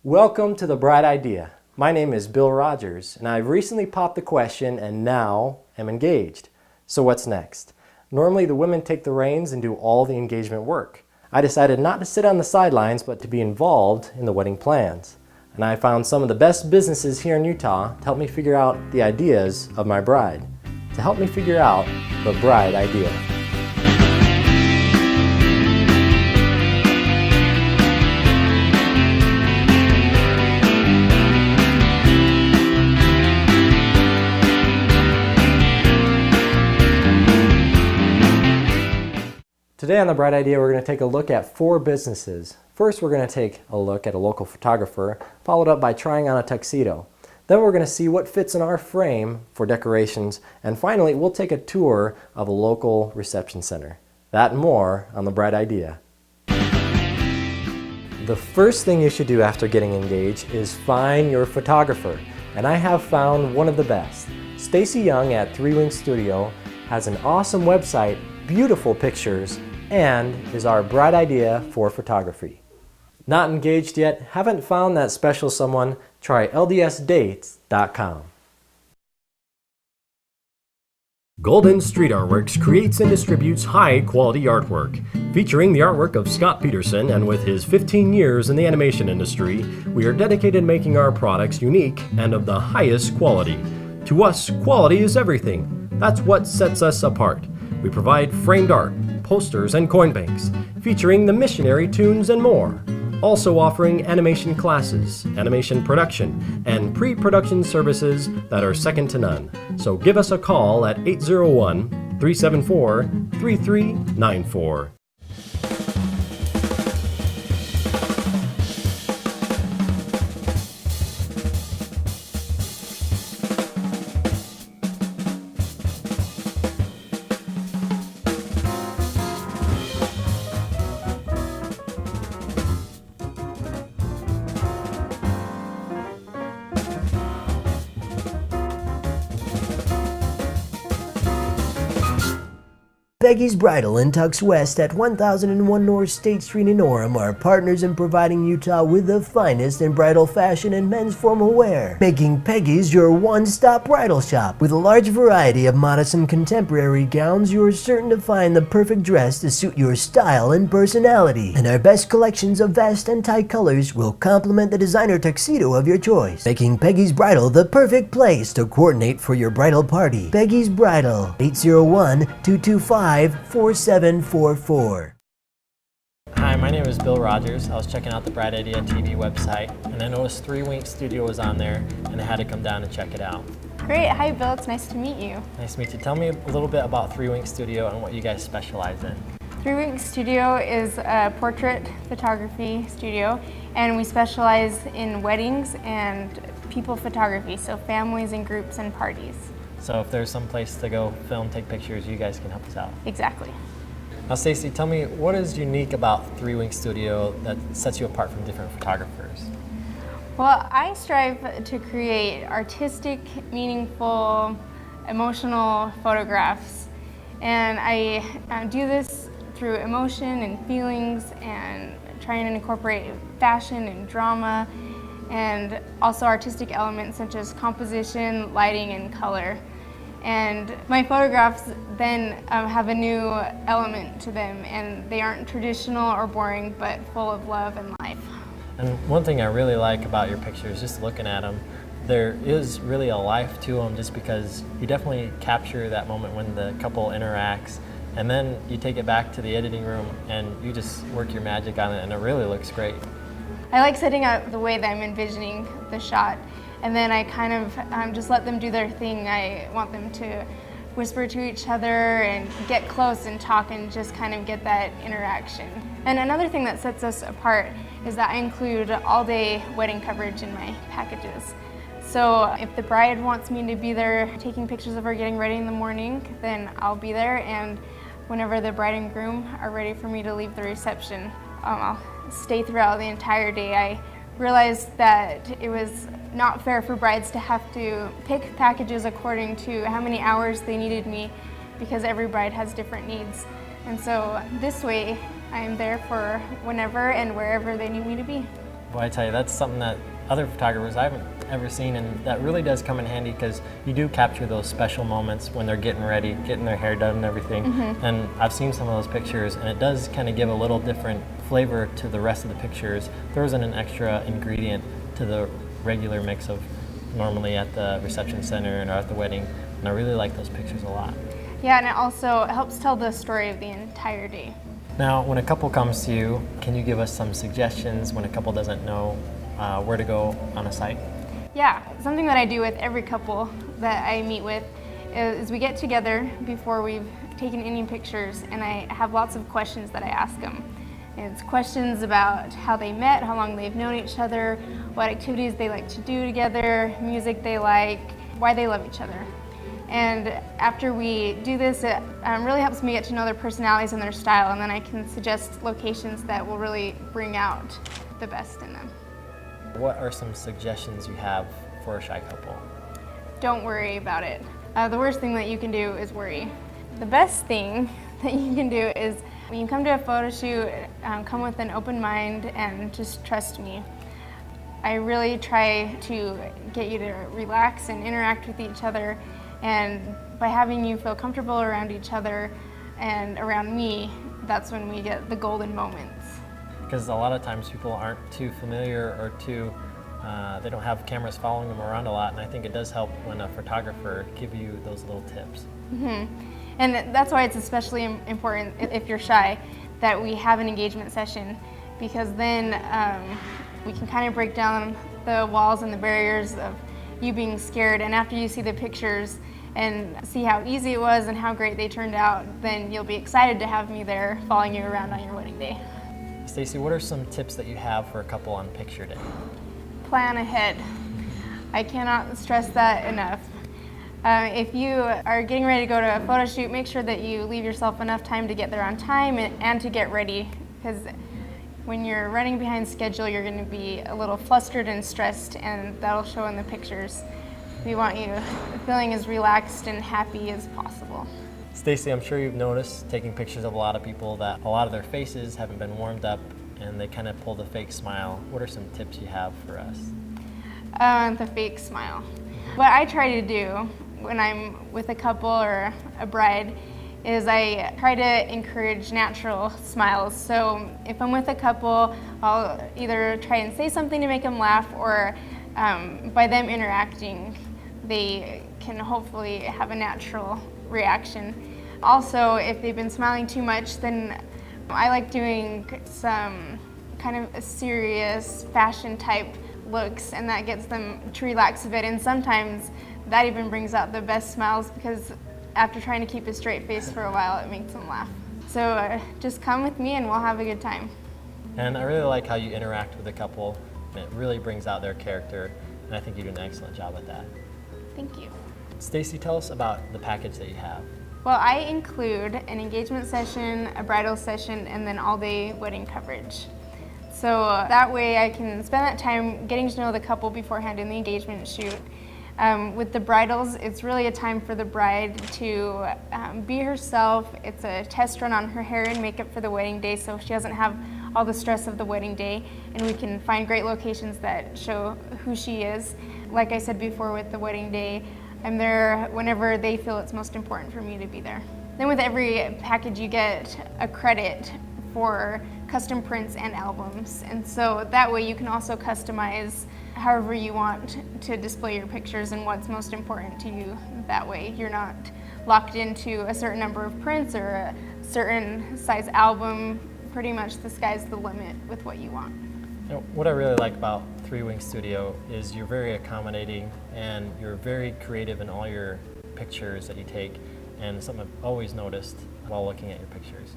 Welcome to The Bride Idea. My name is Bill Rogers, and I've recently popped the question and now am engaged. So what's next? Normally the women take the reins and do all the engagement work. I decided not to sit on the sidelines, but to be involved in the wedding plans. And I found some of the best businesses here in Utah to help me figure out the ideas of my bride. To help me figure out the bride idea. Today on The Bride Idea, we're going to take a look at 4 businesses. First, we're going to take a look at a local photographer, followed up by trying on a tuxedo. Then we're going to see what fits in our frame for decorations, and finally, we'll take a tour of a local reception center. That and more on The Bride Idea. The first thing you should do after getting engaged is find your photographer, and I have found one of the best. Stacy Young at 3 Wing Studio has an awesome website, beautiful pictures, and is our bride idea for photography. Not engaged yet? Haven't found that special someone? Try ldsdates.com. Golden Street Artworks creates and distributes high-quality artwork. Featuring the artwork of Scott Peterson, and with his 15 years in the animation industry, we are dedicated to making our products unique and of the highest quality. To us, quality is everything. That's what sets us apart. We provide framed art, posters, and coin banks, featuring the missionary tunes and more. Also offering animation classes, animation production, and pre-production services that are second to none. So give us a call at 801-374-3394. Peggy's Bridal in Tux West at 1001 North State Street in Orem are partners in providing Utah with the finest in bridal fashion and men's formal wear, making Peggy's your one-stop bridal shop. With a large variety of modest and contemporary gowns, you are certain to find the perfect dress to suit your style and personality. And our best collections of vest and tie colors will complement the designer tuxedo of your choice, making Peggy's Bridal the perfect place to coordinate for your bridal party. Peggy's Bridal, 801-225-4744. Hi, my name is Bill Rogers. I was checking out the Bride Idea TV website, and I noticed 3 Wing Studio was on there, and I had to come down and check it out. Great. Hi, Bill. It's nice to meet you. Nice to meet you. Tell me a little bit about 3 Wing Studio and what you guys specialize in. 3 Wing Studio is a portrait photography studio, and we specialize in weddings and people photography, so families and groups and parties. So if there's some place to go film, take pictures, you guys can help us out. Exactly. Now, Stacy, tell me, what is unique about 3 Wing Studio that sets you apart from different photographers? Well, I strive to create artistic, meaningful, emotional photographs, and I do this through emotion and feelings and trying to incorporate fashion and drama and also artistic elements such as composition, lighting, and color. And my photographs then have a new element to them, and they aren't traditional or boring, but full of love and life. And one thing I really like about your pictures, just looking at them, there is really a life to them, just because you definitely capture that moment when the couple interacts, and then you take it back to the editing room and you just work your magic on it, and it really looks great. I like setting up the way that I'm envisioning the shot, and then I kind of just let them do their thing. I want them to whisper to each other and get close and talk and just kind of get that interaction. And another thing that sets us apart is that I include all-day wedding coverage in my packages. So if the bride wants me to be there taking pictures of her getting ready in the morning, then I'll be there, and whenever the bride and groom are ready for me to leave the reception, I'll stay throughout the entire day. I realized that it was not fair for brides to have to pick packages according to how many hours they needed me, because every bride has different needs. And so this way, I am there for whenever and wherever they need me to be. Well, I tell you, that's something that other photographers I haven't ever seen, and that really does come in handy because you do capture those special moments when they're getting ready, getting their hair done and everything. And I've seen some of those pictures, and it does kind of give a little different flavor to the rest of the pictures. Throws in an extra ingredient to the regular mix of normally at the reception center and at the wedding, and I really like those pictures a lot. Yeah, and it also helps tell the story of the entire day. Now, when a couple comes to you, can you give us some suggestions when a couple doesn't know where to go on a site? Yeah, something that I do with every couple that I meet with is we get together before we've taken any pictures, and I have lots of questions that I ask them. It's questions about how they met, how long they've known each other, what activities they like to do together, music they like, why they love each other. And after we do this, it really helps me get to know their personalities and their style, and then I can suggest locations that will really bring out the best in them. What are some suggestions you have for a shy couple? Don't worry about it. The worst thing that you can do is worry. The best thing that you can do is when you come to a photo shoot, come with an open mind and just trust me. I really try to get you to relax and interact with each other, and by having you feel comfortable around each other and around me, that's when we get the golden moments. Because a lot of times people aren't too familiar or they don't have cameras following them around a lot, and I think it does help when a photographer give you those little tips. And that's why it's especially important, if you're shy, that we have an engagement session, because then we can kind of break down the walls and the barriers of you being scared, and after you see the pictures and see how easy it was and how great they turned out, then you'll be excited to have me there following you around on your wedding day. Stacy, what are some tips that you have for a couple on picture day? Plan ahead. I cannot stress that enough. If you are getting ready to go to a photo shoot, make sure that you leave yourself enough time to get there on time and to get ready, because when you're running behind schedule, you're going to be a little flustered and stressed, and that'll show in the pictures. We want you feeling as relaxed and happy as possible. Stacy, I'm sure you've noticed taking pictures of a lot of people that a lot of their faces haven't been warmed up and they kind of pull the fake smile. What are some tips you have for us? The fake smile. What I try to do when I'm with a couple or a bride is I try to encourage natural smiles. So if I'm with a couple, I'll either try and say something to make them laugh, or by them interacting, they can hopefully have a natural reaction. Also, if they've been smiling too much, then I like doing some kind of a serious fashion type looks, and that gets them to relax a bit, and sometimes that even brings out the best smiles, because after trying to keep a straight face for a while, it makes them laugh. So just come with me and we'll have a good time. And I really like how you interact with a couple, and it really brings out their character, and I think you do an excellent job at that. Thank you. Stacy, tell us about the package that you have. Well, I include an engagement session, a bridal session, and then all-day wedding coverage. So that way I can spend that time getting to know the couple beforehand in the engagement shoot. With the bridals, it's really a time for the bride to be herself. It's a test run on her hair and makeup for the wedding day, so she doesn't have all the stress of the wedding day, and we can find great locations that show who she is. Like I said before, with the wedding day, I'm there whenever they feel it's most important for me to be there. Then with every package you get a credit for custom prints and albums, and so that way you can also customize however you want to display your pictures and what's most important to you. That way you're not locked into a certain number of prints or a certain size album. Pretty much the sky's the limit with what you want. You know, what I really like about Three Wing Studio is you're very accommodating and you're very creative in all your pictures that you take, and something I've always noticed while looking at your pictures.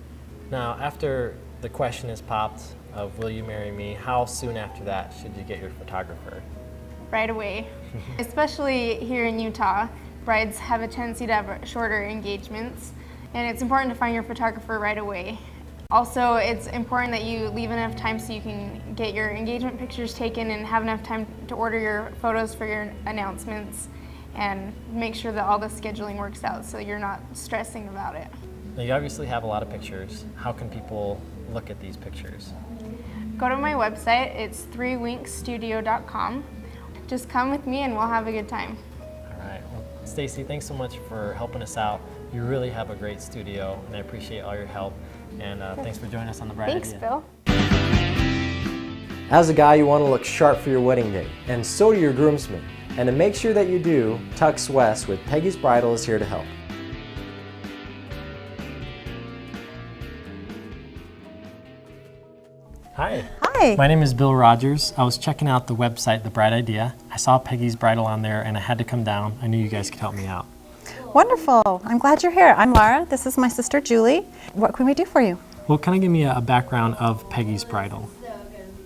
Now, after the question is popped of will you marry me, how soon after that should you get your photographer? Right away. Especially here in Utah, brides have a tendency to have shorter engagements, and it's important to find your photographer right away. Also, it's important that you leave enough time so you can get your engagement pictures taken and have enough time to order your photos for your announcements, and make sure that all the scheduling works out so you're not stressing about it. Now, you obviously have a lot of pictures. How can people look at these pictures? Go to my website. It's 3winkstudio.com. Just come with me and we'll have a good time. All right. Well, Stacy, thanks so much for helping us out. You really have a great studio, and I appreciate all your help. And thanks for joining us on The Bright Thanks, Idea. Bill. As a guy, you want to look sharp for your wedding day, and so do your groomsmen. And to make sure that you do, Tux West with Peggy's Bridal is here to help. Hi. Hi. My name is Bill Rogers. I was checking out the website, The Bright Idea. I saw Peggy's Bridal on there, and I had to come down. I knew you guys could help me out. Wonderful. I'm glad you're here. I'm Laura. This is my sister Julie. What can we do for you? Well, kind of give me a background of Peggy's Bridal.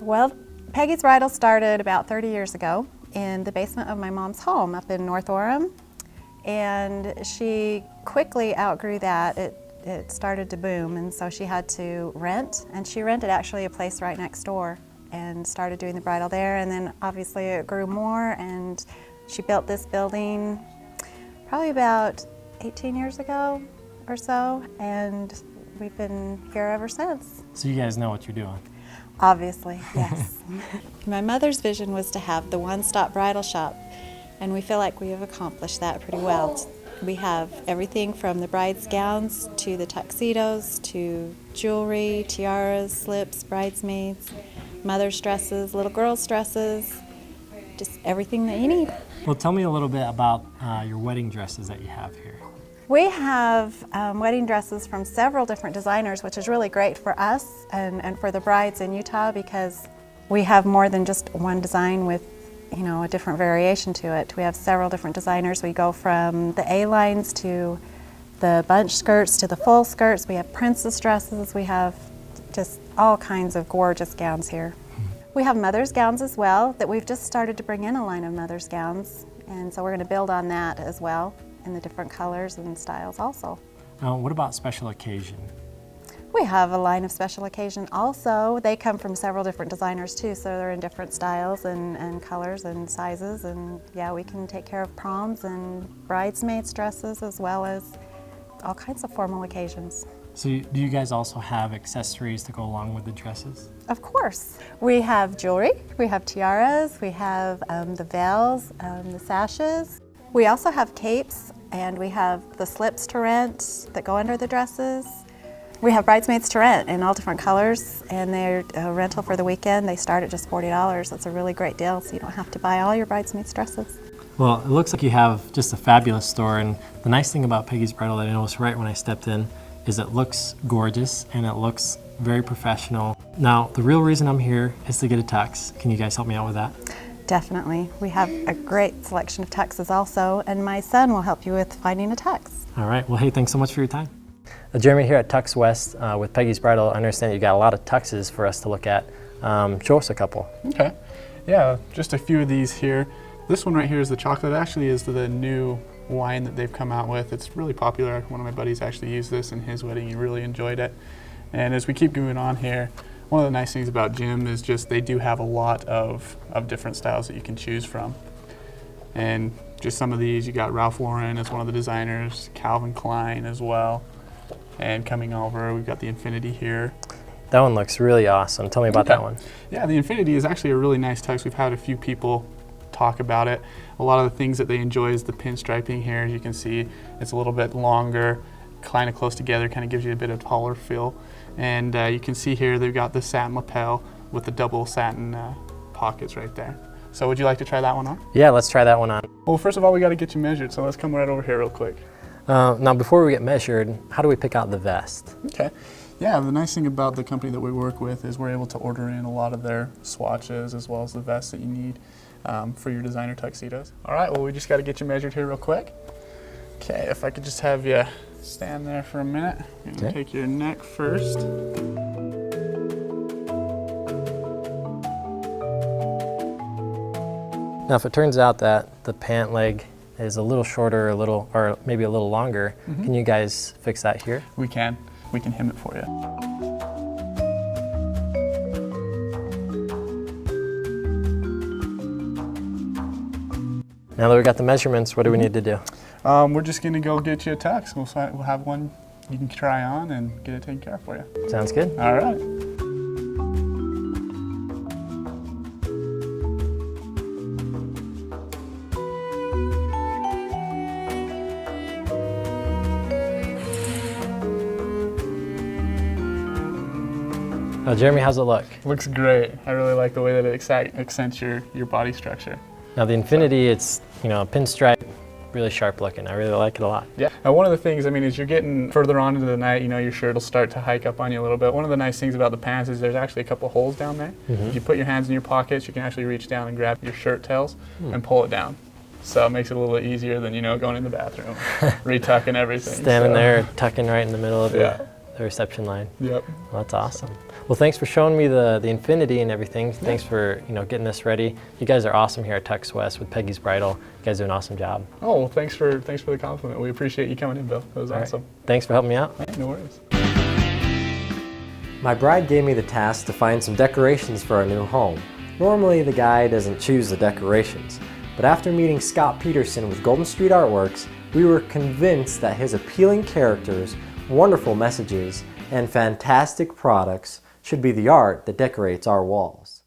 Well, Peggy's Bridal started about 30 years ago in the basement of my mom's home up in North Orem. And she quickly outgrew that. It started to boom, and so she had to rent. And she rented actually a place right next door and started doing the bridal there. And then obviously it grew more, and she built this building probably about 18 years ago or so, and we've been here ever since. So you guys know what you're doing. Obviously, yes. My mother's vision was to have the one-stop bridal shop, and we feel like we have accomplished that pretty well. We have everything from the bride's gowns to the tuxedos to jewelry, tiaras, slips, bridesmaids, mother's dresses, little girls' dresses, just everything that you need. Well, tell me a little bit about your wedding dresses that you have here. We have wedding dresses from several different designers, which is really great for us and for the brides in Utah, because we have more than just one design with, you know, a different variation to it. We have several different designers. We go from the A-lines to the bunch skirts to the full skirts. We have princess dresses. We have just all kinds of gorgeous gowns here. We have mother's gowns as well that we've just started to bring in a line of mother's gowns, and so we're going to build on that as well in the different colors and styles also. Now, what about special occasion? We have a line of special occasion also. They come from several different designers too, so they're in different styles and colors and sizes, and yeah, we can take care of proms and bridesmaids dresses as well as all kinds of formal occasions. So do you guys also have accessories to go along with the dresses? Of course. We have jewelry, we have tiaras, we have the veils, the sashes. We also have capes, and we have the slips to rent that go under the dresses. We have bridesmaids to rent in all different colors, and they're a rental for the weekend. They start at just $40. That's a really great deal, so you don't have to buy all your bridesmaids dresses. Well, it looks like you have just a fabulous store, and the nice thing about Peggy's Bridal that I noticed right when I stepped in is it looks gorgeous and it looks very professional. Now, the real reason I'm here is to get a tux. Can you guys help me out with that? Definitely. We have a great selection of tuxes also, and my son will help you with finding a tux. All right. Well, hey, thanks so much for your time. Jeremy here at Tux West with Peggy's Bridal. I understand you got a lot of tuxes for us to look at. Show us a couple. Okay. Yeah, just a few of these here. This one right here is the chocolate. It actually is the new wine that they've come out with. It's really popular. One of my buddies actually used this in his wedding. He really enjoyed it. And as we keep moving on here, one of the nice things about Jim is just they do have a lot of different styles that you can choose from. And just some of these, you got Ralph Lauren as one of the designers, Calvin Klein as well. And coming over, we've got the Infinity here. That one looks really awesome. Tell me about that one. Yeah, the Infinity is actually a really nice tux. We've had a few people talk about it. A lot of the things that they enjoy is the pinstriping here. As you can see, it's a little bit longer, kind of close together, kind of gives you a bit of taller feel. And you can see here they've got the satin lapel with the double satin pockets right there. So would you like to try that one on? Yeah, let's try that one on. Well, first of all, we got to get you measured, so let's come right over here real quick. Now, before we get measured, how do we pick out the vest? Okay. Yeah, the nice thing about the company that we work with is we're able to order in a lot of their swatches as well as the vests that you need for your designer tuxedos. All right, well, we just got to get you measured here real quick. Okay, if I could just have you stand there for a minute. I'm going to take your neck first. Now, if it turns out that the pant leg is a little shorter, or maybe a little longer, can you guys fix that here? We can hem it for you. Now that we got the measurements, what do we need to do? We're just going to go get you a tux. We'll have one you can try on and get it taken care of for you. Sounds good. All right. Jeremy, how's it look? Looks great. I really like the way that it accents your body structure. Now the Infinity, it's, pinstripe, really sharp looking. I really like it a lot. Yeah. Now one of the things, as you're getting further on into the night, your shirt will start to hike up on you a little bit. One of the nice things about the pants is there's actually a couple holes down there. If you put your hands in your pockets, you can actually reach down and grab your shirt tails and pull it down. So it makes it a little bit easier than, going in the bathroom, retucking everything. Standing there, tucking right in the middle of Yeah. the reception line. Yep. Well, that's awesome. Well, thanks for showing me the Infinity and everything. Thanks for getting this ready. You guys are awesome here at Tux West with Peggy's Bridal. You guys do an awesome job. Oh, well, thanks for the compliment. We appreciate you coming in, Bill. That was awesome. Thanks for helping me out. No worries. My bride gave me the task to find some decorations for our new home. Normally, the guy doesn't choose the decorations, but after meeting Scott Peterson with Golden Street Artworks, we were convinced that his appealing characters, wonderful messages, and fantastic products should be the art that decorates our walls.